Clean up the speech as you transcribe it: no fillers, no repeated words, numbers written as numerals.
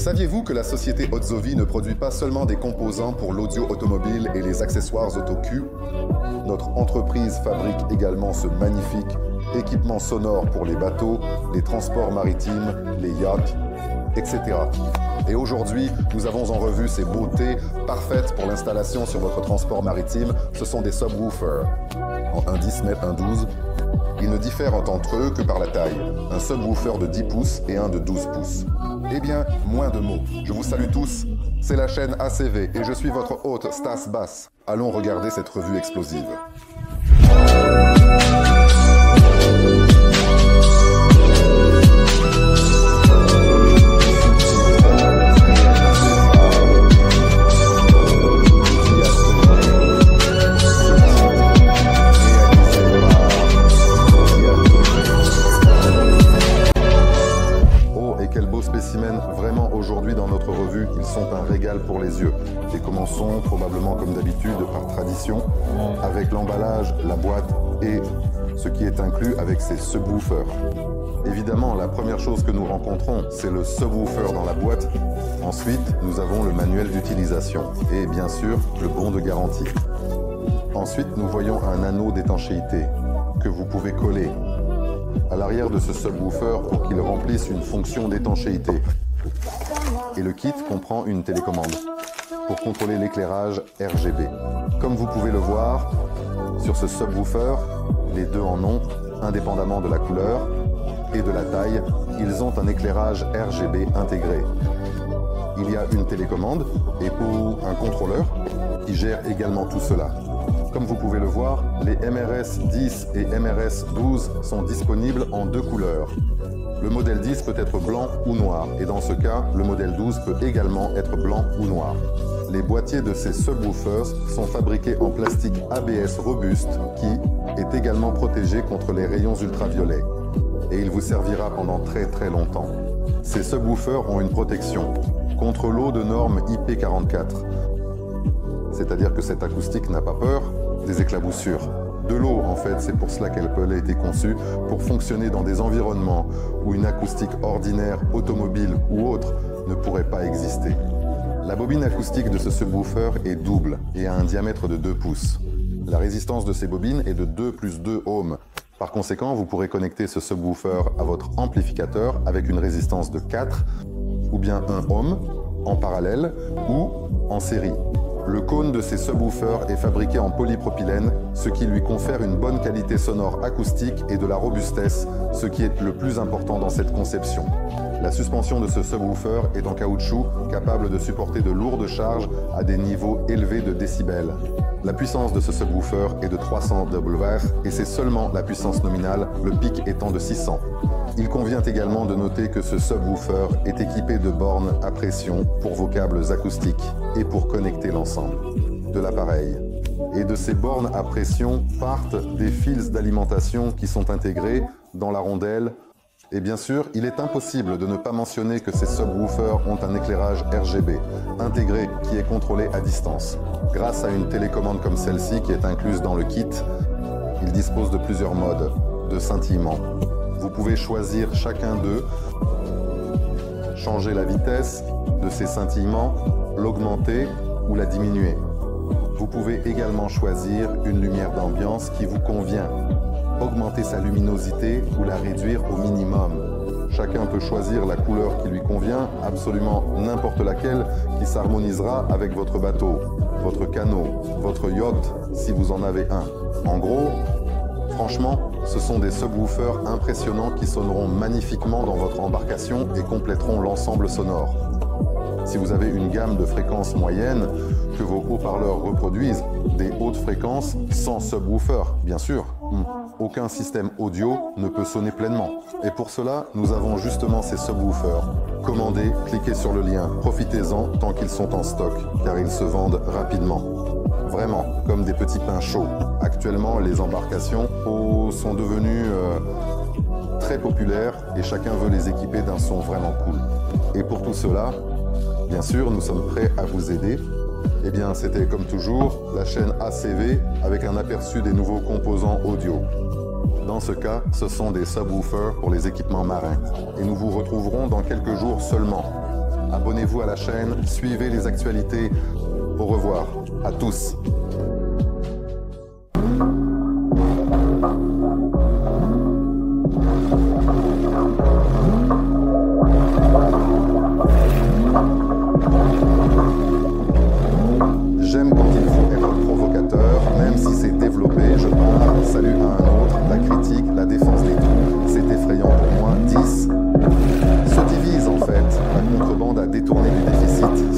Saviez-vous que la société Otzovi ne produit pas seulement des composants pour l'audio automobile et les accessoires auto-Q? Notre entreprise fabrique également ce magnifique équipement sonore pour les bateaux, les transports maritimes, les yachts, etc. Et aujourd'hui, nous avons en revue ces beautés parfaites pour l'installation sur votre transport maritime. Ce sont des subwoofers en 1,10 m, 1,12. Ils ne diffèrent entre eux que par la taille. Un subwoofer de 10 pouces et un de 12 pouces. Eh bien, moins de mots. Je vous salue tous. C'est la chaîne ACV et je suis votre hôte Stas Bass. Allons regarder cette revue explosive. Vraiment aujourd'hui dans notre revue, ils sont un régal pour les yeux. Et commençons probablement comme d'habitude par tradition avec l'emballage, la boîte et ce qui est inclus avec ces subwoofers. Évidemment, la première chose que nous rencontrons, c'est le subwoofer dans la boîte. Ensuite, nous avons le manuel d'utilisation et bien sûr le bon de garantie. Ensuite, nous voyons un anneau d'étanchéité que vous pouvez coller à l'arrière de ce subwoofer pour qu'il remplisse une fonction d'étanchéité. Et le kit comprend une télécommande pour contrôler l'éclairage RGB. Comme vous pouvez le voir, sur ce subwoofer, les deux en ont, indépendamment de la couleur et de la taille, ils ont un éclairage RGB intégré. Il y a une télécommande et un contrôleur qui gère également tout cela. Comme vous pouvez le voir, les MRS 10 et MRS 12 sont disponibles en deux couleurs. Le modèle 10 peut être blanc ou noir, et dans ce cas, le modèle 12 peut également être blanc ou noir. Les boîtiers de ces subwoofers sont fabriqués en plastique ABS robuste qui est également protégé contre les rayons ultraviolets. Et il vous servira pendant très longtemps. Ces subwoofers ont une protection contre l'eau de norme IP44. C'est-à-dire que cette acoustique n'a pas peur des éclaboussures. De l'eau, en fait, c'est pour cela qu'elle a été conçue, pour fonctionner dans des environnements où une acoustique ordinaire, automobile ou autre ne pourrait pas exister. La bobine acoustique de ce subwoofer est double et a un diamètre de 2 pouces. La résistance de ces bobines est de 2 plus 2 ohms. Par conséquent, vous pourrez connecter ce subwoofer à votre amplificateur avec une résistance de 4 ou bien 1 ohm en parallèle ou en série. Le cône de ces subwoofers est fabriqué en polypropylène, ce qui lui confère une bonne qualité sonore acoustique et de la robustesse, ce qui est le plus important dans cette conception. La suspension de ce subwoofer est en caoutchouc, capable de supporter de lourdes charges à des niveaux élevés de décibels. La puissance de ce subwoofer est de 300 WR et c'est seulement la puissance nominale, le pic étant de 600. Il convient également de noter que ce subwoofer est équipé de bornes à pression pour vos câbles acoustiques et pour connecter l'ensemble de l'appareil. Et de ces bornes à pression partent des fils d'alimentation qui sont intégrés dans la rondelle. Et bien sûr, il est impossible de ne pas mentionner que ces subwoofers ont un éclairage RGB intégré qui est contrôlé à distance. Grâce à une télécommande comme celle-ci qui est incluse dans le kit, il dispose de plusieurs modes de scintillement. Vous pouvez choisir chacun d'eux, changer la vitesse de ces scintillements, l'augmenter ou la diminuer. Vous pouvez également choisir une lumière d'ambiance qui vous convient, augmenter sa luminosité ou la réduire au minimum. Chacun peut choisir la couleur qui lui convient, absolument n'importe laquelle, qui s'harmonisera avec votre bateau, votre canot, votre yacht, si vous en avez un. En gros, franchement, ce sont des subwoofers impressionnants qui sonneront magnifiquement dans votre embarcation et compléteront l'ensemble sonore. Si vous avez une gamme de fréquences moyennes, que vos haut-parleurs reproduisent des hautes fréquences sans subwoofer, bien sûr. Aucun système audio ne peut sonner pleinement. Et pour cela, nous avons justement ces subwoofers. Commandez, cliquez sur le lien, profitez-en tant qu'ils sont en stock, car ils se vendent rapidement. Vraiment, comme des petits pains chauds. Actuellement, les embarcations sont devenues très populaires et chacun veut les équiper d'un son vraiment cool. Et pour tout cela, bien sûr, nous sommes prêts à vous aider. Eh bien, c'était comme toujours la chaîne ACV avec un aperçu des nouveaux composants audio. Dans ce cas, ce sont des subwoofers pour les équipements marins. Et nous vous retrouverons dans quelques jours seulement Abonnez-vous à la chaîne, suivez les actualités. Au revoir à tous. J'aime quand il faut être provocateur, même si c'est développé, je pars, salut à un autre, la critique, la défense des trous, c'est effrayant pour moi. 10 se divise en fait, la contrebande a détourné du déficit.